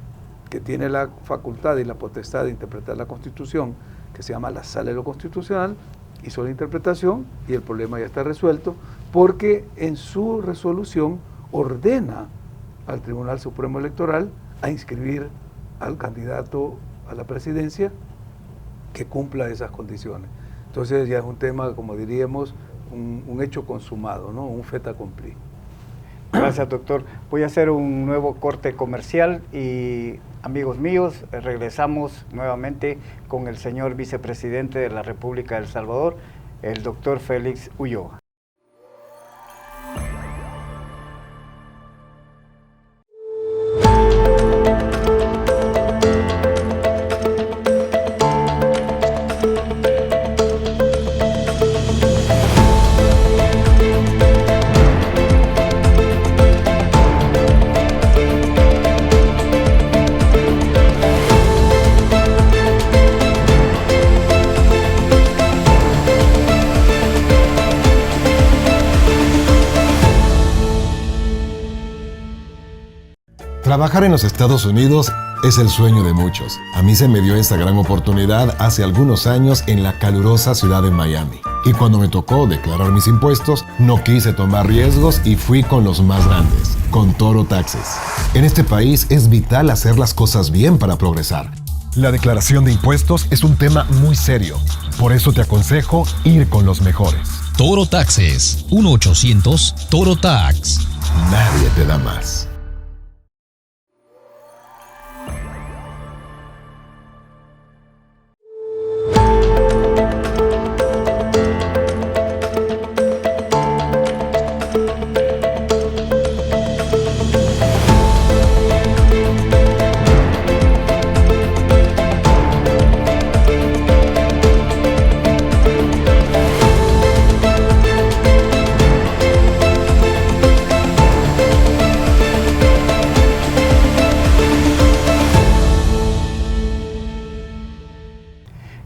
que tiene la facultad y la potestad de interpretar la Constitución, que se llama la Sala de lo Constitucional, hizo la interpretación y el problema ya está resuelto, porque en su resolución ordena al Tribunal Supremo Electoral a inscribir al candidato a la presidencia que cumpla esas condiciones. Entonces ya es un tema, como diríamos, un hecho consumado, ¿no? Un fait accompli.
Gracias, doctor. Voy a hacer un nuevo corte comercial y, amigos míos, regresamos nuevamente con el señor vicepresidente de la República de El Salvador, el doctor Félix Ulloa.
Trabajar en los Estados Unidos es el sueño de muchos. A mí se me dio esa gran oportunidad hace algunos años en la calurosa ciudad de Miami. Y cuando me tocó declarar mis impuestos, no quise tomar riesgos y fui con los más grandes, con Toro Taxes. En este país es vital hacer las cosas bien para progresar. La declaración de impuestos es un tema muy serio. Por eso te aconsejo ir con los mejores.
Toro Taxes, 1-800 Toro Tax.
Nadie te da más.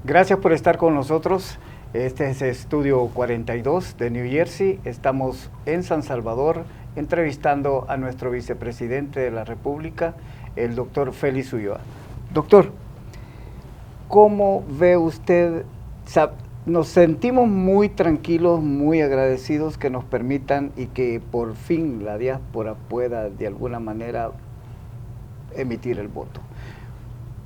Gracias por estar con nosotros. Este es Estudio 42 de New Jersey. Estamos en San Salvador entrevistando a nuestro vicepresidente de la República, el doctor Félix Ulloa. Doctor, ¿cómo ve usted? Nos sentimos muy tranquilos, muy agradecidos que nos permitan y que por fin la diáspora pueda de alguna manera emitir el voto.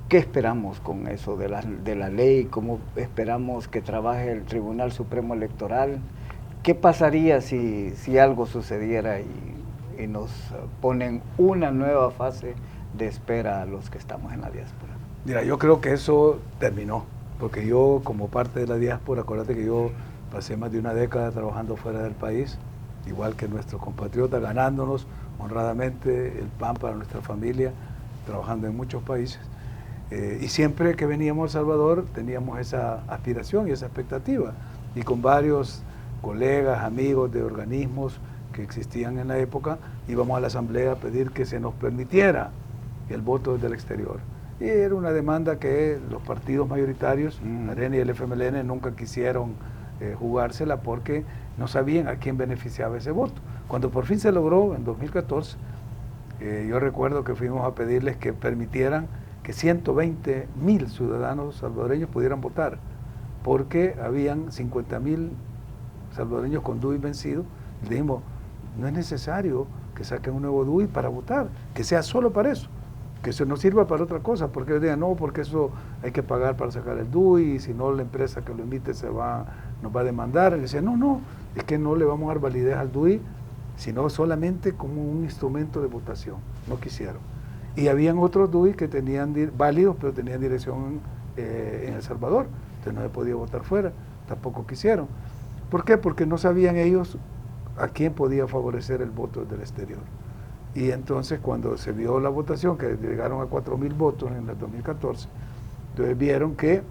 ¿Qué esperamos con eso de la ley? ¿Cómo esperamos que trabaje el Tribunal Supremo Electoral? ¿Qué pasaría si algo sucediera y nos ponen una nueva fase de espera a los que estamos en la diáspora?
Mira, yo creo que eso terminó, porque yo como parte de la diáspora, acuérdate que yo pasé más de una década trabajando fuera del país, igual que nuestros compatriotas, ganándonos honradamente el pan para nuestra familia, trabajando en muchos países. Y siempre que veníamos a El Salvador teníamos esa aspiración y esa expectativa, y con varios colegas, amigos de organismos que existían en la época, íbamos a la asamblea a pedir que se nos permitiera el voto desde el exterior. Y era una demanda que los partidos mayoritarios, ARENA y el FMLN, nunca quisieron jugársela porque no sabían a quién beneficiaba ese voto. Cuando por fin se logró en 2014, yo recuerdo que fuimos a pedirles que permitieran que 120.000 ciudadanos salvadoreños pudieran votar, porque habían 50.000 salvadoreños con DUI vencido. Le dijimos, no es necesario que saquen un nuevo DUI para votar, que sea solo para eso, que eso no sirva para otra cosa, porque ellos digan, no, porque eso hay que pagar para sacar el DUI, y si no la empresa que lo emite nos va a demandar. Y le decía, no, es que no le vamos a dar validez al DUI, sino solamente como un instrumento de votación. No quisieron. Y habían otros DUI que tenían válidos, pero tenían dirección en El Salvador, entonces no se podía votar fuera, tampoco quisieron. ¿Por qué? Porque no sabían ellos a quién podía favorecer el voto desde el exterior. Y entonces cuando se vio la votación, que llegaron a 4.000 votos en el 2014, entonces vieron que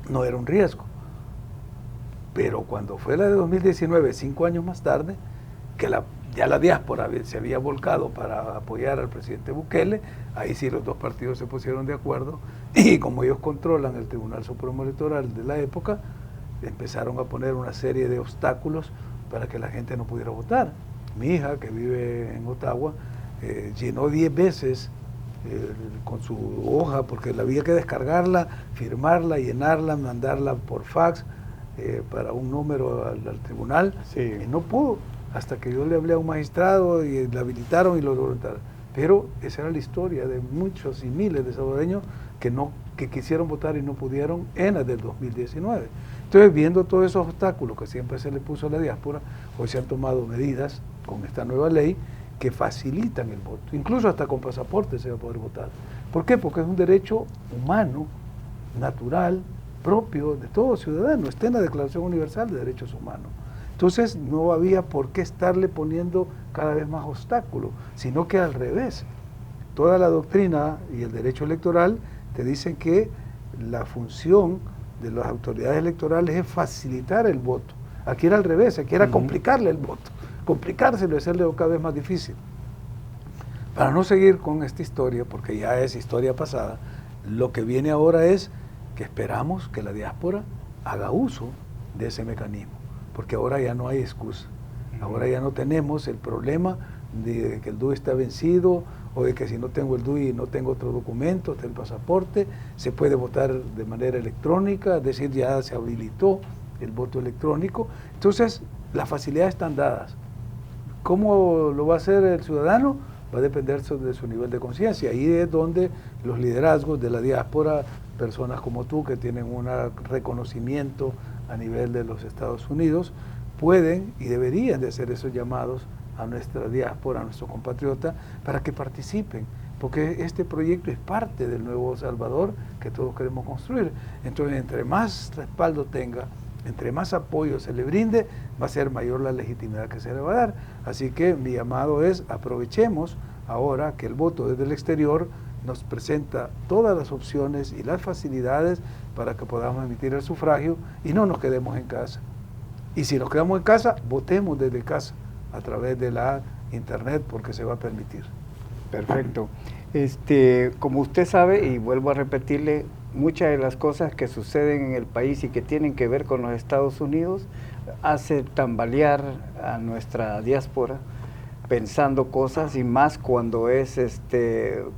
no era un riesgo. Pero cuando fue la de 2019, 5 años más tarde, que ya la diáspora se había volcado para apoyar al presidente Bukele, ahí sí los dos partidos se pusieron de acuerdo, y como ellos controlan el Tribunal Supremo Electoral de la época, empezaron a poner una serie de obstáculos para que la gente no pudiera votar. Mi hija, que vive en Ottawa, llenó 10 veces con su hoja, porque había que descargarla, firmarla, llenarla, mandarla por fax para un número al tribunal,
sí.
Y no pudo, hasta que yo le hablé a un magistrado y la habilitaron y lo lograron. Pero esa era la historia de muchos y miles de salvadoreños que quisieron votar y no pudieron en la del 2019. Entonces, viendo todos esos obstáculos que siempre se le puso a la diáspora, hoy se han tomado medidas con esta nueva ley que facilitan el voto. Incluso hasta con pasaporte se va a poder votar. ¿Por qué? Porque es un derecho humano, natural, propio de todo ciudadano. Está en la Declaración Universal de Derechos Humanos. Entonces, no había por qué estarle poniendo cada vez más obstáculos, sino que al revés. Toda la doctrina y el derecho electoral te dicen que la función de las autoridades electorales es facilitar el voto. Aquí era al revés, aquí era complicarle el voto, complicárselo y hacerle cada vez más difícil. Para no seguir con esta historia, porque ya es historia pasada, lo que viene ahora es que esperamos que la diáspora haga uso de ese mecanismo, porque ahora ya no hay excusa. Ahora ya no tenemos el problema de que el DUI está vencido, o de que si no tengo el DUI no tengo otro documento, está el pasaporte, se puede votar de manera electrónica, es decir, ya se habilitó el voto electrónico. Entonces, las facilidades están dadas. ¿Cómo lo va a hacer el ciudadano? Va a depender de su nivel de conciencia. Ahí es donde los liderazgos de la diáspora, personas como tú que tienen un reconocimiento a nivel de los Estados Unidos, pueden y deberían de hacer esos llamados a nuestra diáspora, a nuestros compatriotas, para que participen, porque este proyecto es parte del nuevo Salvador que todos queremos construir. Entonces, entre más respaldo tenga, entre más apoyo se le brinde, va a ser mayor la legitimidad que se le va a dar. Así que mi llamado es, aprovechemos ahora que el voto desde el exterior nos presenta todas las opciones y las facilidades para que podamos emitir el sufragio y no nos quedemos en casa. Y si nos quedamos en casa, votemos desde casa, a través de la internet, porque se va a permitir.
Perfecto. Como usted sabe, y vuelvo a repetirle, muchas de las cosas que suceden en el país y que tienen que ver con los Estados Unidos hace tambalear a nuestra diáspora pensando cosas, y más cuando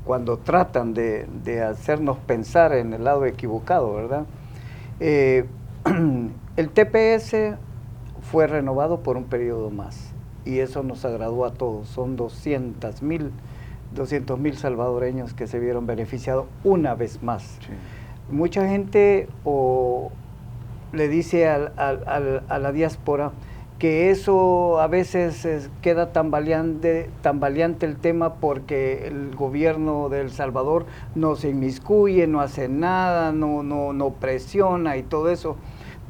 cuando tratan de hacernos pensar en el lado equivocado, ¿verdad? El TPS fue renovado por un periodo más, y eso nos agradó a todos. Son 200.000 salvadoreños que se vieron beneficiados una vez más.
Sí.
Mucha gente le dice a la diáspora que eso a veces queda tambaleante el tema, porque el gobierno de El Salvador no se inmiscuye, no hace nada, no presiona y todo eso.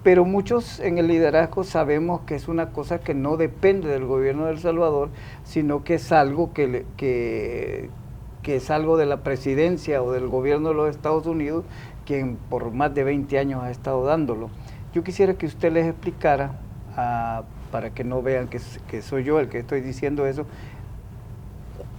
Pero muchos en el liderazgo sabemos que es una cosa que no depende del gobierno de El Salvador, sino que es algo que es algo de la presidencia o del gobierno de los Estados Unidos, quien por más de 20 años ha estado dándolo. Yo quisiera que usted les explicara, para que no vean que soy yo el que estoy diciendo eso,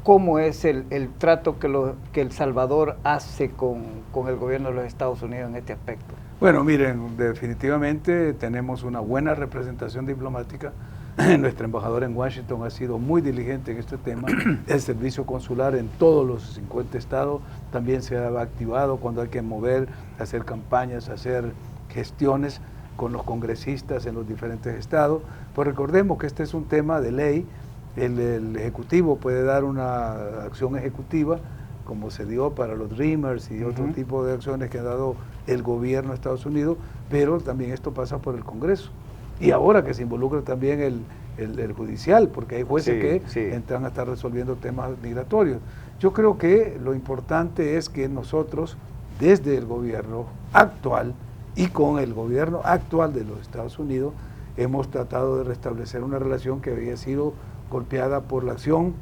cómo es el trato que El Salvador hace con el gobierno de los Estados Unidos en este aspecto.
Bueno, miren, definitivamente tenemos una buena representación diplomática Nuestra embajadora en Washington ha sido muy diligente en este tema. El servicio consular en todos los 50 estados también se ha activado cuando hay que mover, hacer campañas, hacer gestiones con los congresistas en los diferentes estados. Pues recordemos que este es un tema de ley. El Ejecutivo puede dar una acción ejecutiva, como se dio para los Dreamers y otro tipo de acciones que ha dado el gobierno de Estados Unidos, pero también esto pasa por el Congreso. Y ahora que se involucra también el judicial, porque hay jueces que entran a estar resolviendo temas migratorios. Yo creo que lo importante es que nosotros, desde el gobierno actual y con el gobierno actual de los Estados Unidos, hemos tratado de restablecer una relación que había sido golpeada por la acción,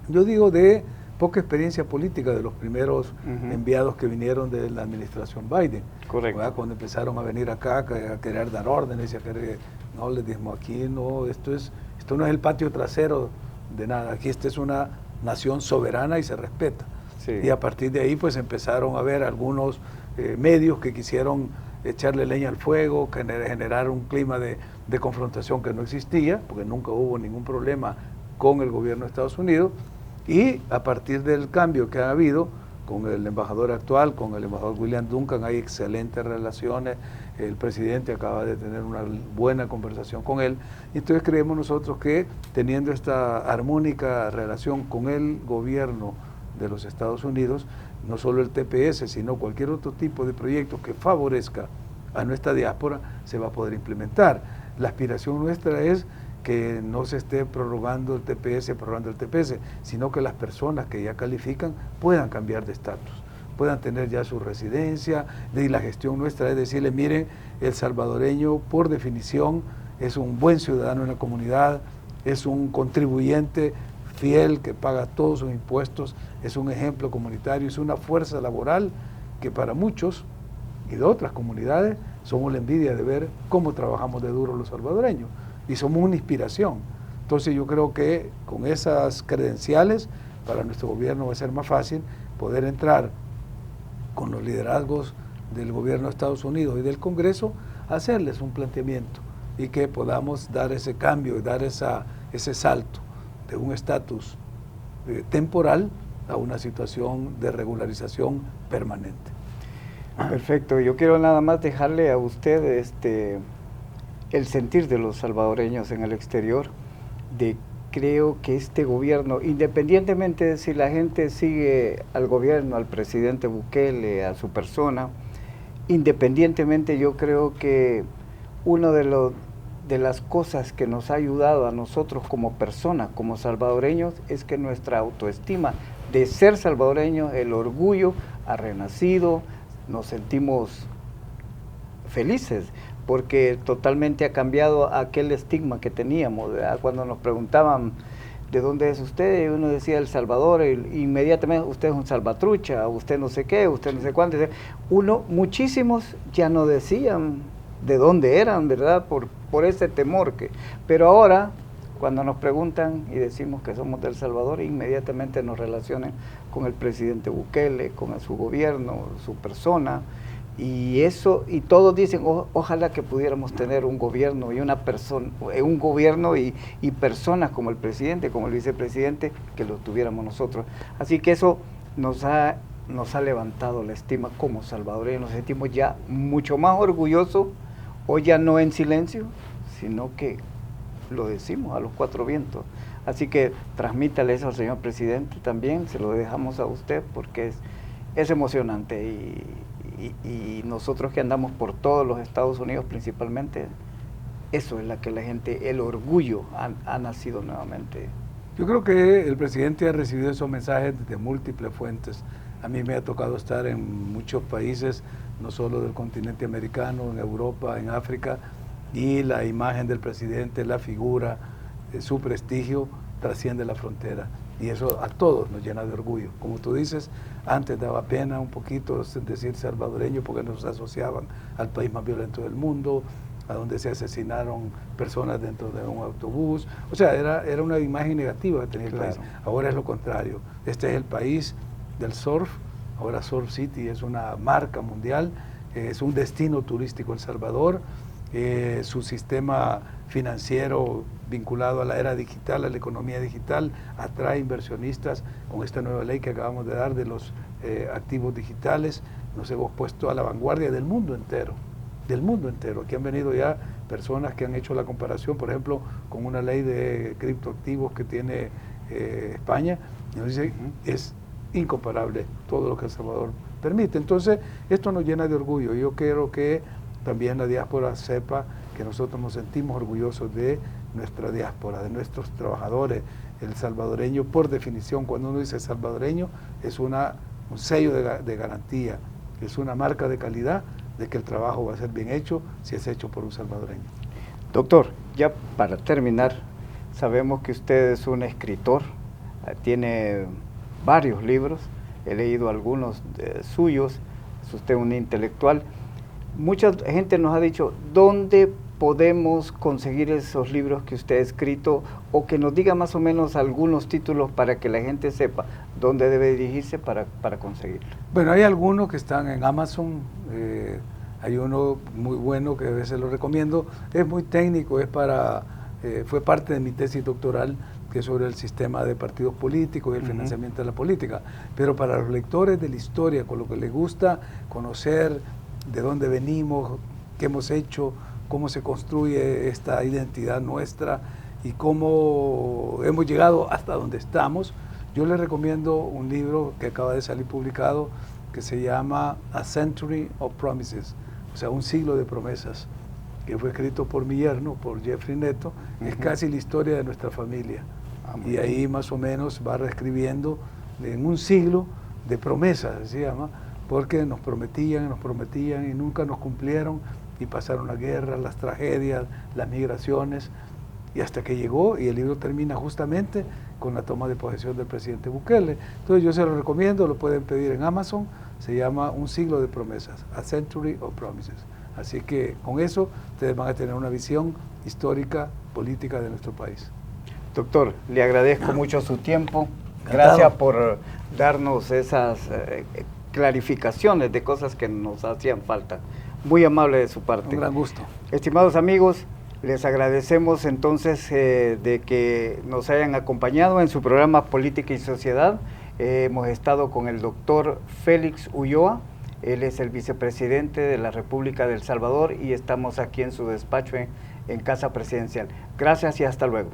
yo digo, de poca experiencia política de los primeros enviados que vinieron de la administración Biden.
Correcto.
¿Verdad? Cuando empezaron a venir acá a querer dar órdenes y a querer, no, les dijimos aquí, no, esto no es el patio trasero de nada, aquí esta es una nación soberana y se respeta. Sí. Y a partir de ahí pues empezaron a haber algunos medios que quisieron echarle leña al fuego, generar un clima de confrontación que no existía, porque nunca hubo ningún problema con el gobierno de Estados Unidos, y a partir del cambio que ha habido con el embajador actual, con el embajador William Duncan, hay excelentes relaciones, el presidente acaba de tener una buena conversación con él, entonces creemos nosotros que teniendo esta armónica relación con el gobierno de los Estados Unidos, no solo el TPS, sino cualquier otro tipo de proyecto que favorezca a nuestra diáspora, se va a poder implementar. La aspiración nuestra es que no se esté prorrogando el TPS, sino que las personas que ya califican puedan cambiar de estatus, puedan tener ya su residencia, y la gestión nuestra es decirle, miren, el salvadoreño por definición es un buen ciudadano en la comunidad, es un contribuyente fiel que paga todos sus impuestos, es un ejemplo comunitario, es una fuerza laboral que para muchos y de otras comunidades somos la envidia de ver cómo trabajamos de duro los salvadoreños y somos una inspiración. Entonces yo creo que con esas credenciales para nuestro gobierno va a ser más fácil poder entrar con los liderazgos del gobierno de Estados Unidos y del Congreso a hacerles un planteamiento y que podamos dar ese cambio y dar ese salto de un estatus temporal a una situación de regularización permanente.
Perfecto, yo quiero nada más dejarle a usted el sentir de los salvadoreños en el exterior, creo que este gobierno, independientemente de si la gente sigue al gobierno, al presidente Bukele, a su persona, independientemente yo creo que uno de las cosas que nos ha ayudado a nosotros como personas, como salvadoreños, es que nuestra autoestima de ser salvadoreños, el orgullo ha renacido, nos sentimos felices, porque totalmente ha cambiado aquel estigma que teníamos, ¿verdad? Cuando nos preguntaban ¿de dónde es usted? Y uno decía El Salvador, y inmediatamente usted es un salvatrucha, usted no sé qué, usted no sé cuánto. Muchísimos ya no decían de dónde eran, ¿verdad? Por ese temor pero ahora, cuando nos preguntan y decimos que somos de El Salvador, inmediatamente nos relacionan con el presidente Bukele, con su gobierno, su persona, y eso, y todos dicen, ojalá que pudiéramos tener un gobierno y una persona, un gobierno y personas como el presidente, como el vicepresidente, que lo tuviéramos nosotros. Así que eso nos ha levantado la estima como salvadoreños, nos sentimos ya mucho más orgullosos, hoy ya no en silencio, sino que lo decimos a los cuatro vientos. Así que transmítale eso al señor presidente también, se lo dejamos a usted porque es emocionante y nosotros que andamos por todos los Estados Unidos principalmente, eso es la que la gente, el orgullo ha nacido nuevamente.
Yo creo que el presidente ha recibido esos mensajes de múltiples fuentes. A mí me ha tocado estar en muchos países, no solo del continente americano, en Europa, en África, y la imagen del presidente, la figura, su prestigio trasciende la frontera. Y eso a todos nos llena de orgullo. Como tú dices, antes daba pena un poquito decir salvadoreño porque nos asociaban al país más violento del mundo, a donde se asesinaron personas dentro de un autobús. O sea, era una imagen negativa que tenía el país. Ahora es lo contrario. Este es el país del surf. Ahora Surf City es una marca mundial, es un destino turístico El Salvador. Su sistema financiero vinculado a la era digital, a la economía digital, atrae inversionistas con esta nueva ley que acabamos de dar de los activos digitales. Nos hemos puesto a la vanguardia del mundo entero, del mundo entero. Aquí han venido ya personas que han hecho la comparación, por ejemplo, con una ley de criptoactivos que tiene España, y nos dice, es incomparable todo lo que El Salvador permite. Entonces, esto nos llena de orgullo. Yo quiero que también la diáspora sepa que nosotros nos sentimos orgullosos de nuestra diáspora, de nuestros trabajadores. El salvadoreño, por definición, cuando uno dice salvadoreño, es un sello de garantía, es una marca de calidad de que el trabajo va a ser bien hecho si es hecho por un salvadoreño.
Doctor, ya para terminar, sabemos que usted es un escritor, tiene varios libros, he leído algunos suyos, es usted un intelectual. Mucha gente nos ha dicho, ¿dónde podemos conseguir esos libros que usted ha escrito? O que nos diga más o menos algunos títulos para que la gente sepa dónde debe dirigirse para conseguirlo.
Bueno, hay algunos que están en Amazon, hay uno muy bueno que a veces lo recomiendo, es muy técnico, fue parte de mi tesis doctoral, que es sobre el sistema de partidos políticos y el financiamiento de la política, pero para los lectores de la historia, con lo que les gusta conocer de dónde venimos, qué hemos hecho, cómo se construye esta identidad nuestra y cómo hemos llegado hasta donde estamos, yo les recomiendo un libro que acaba de salir publicado que se llama A Century of Promises, o sea, un siglo de promesas, que fue escrito por mi yerno, por Jeffrey Neto, es casi la historia de nuestra familia. Y ahí más o menos va reescribiendo en un siglo de promesas, se llama, porque nos prometían y nunca nos cumplieron, y pasaron las guerras, las tragedias, las migraciones, y hasta que llegó, y el libro termina justamente con la toma de posesión del presidente Bukele. Entonces yo se lo recomiendo, lo pueden pedir en Amazon, se llama Un siglo de promesas, A Century of Promises. Así que con eso ustedes van a tener una visión histórica, política de nuestro país.
Doctor, le agradezco mucho su tiempo. Gracias por darnos esas clarificaciones de cosas que nos hacían falta. Muy amable de su parte.
Un gran gusto.
Estimados amigos, les agradecemos entonces de que nos hayan acompañado en su programa Política y Sociedad. Hemos estado con el doctor Félix Ulloa. Él es el vicepresidente de la República de El Salvador y estamos aquí en su despacho en Casa Presidencial. Gracias y hasta luego.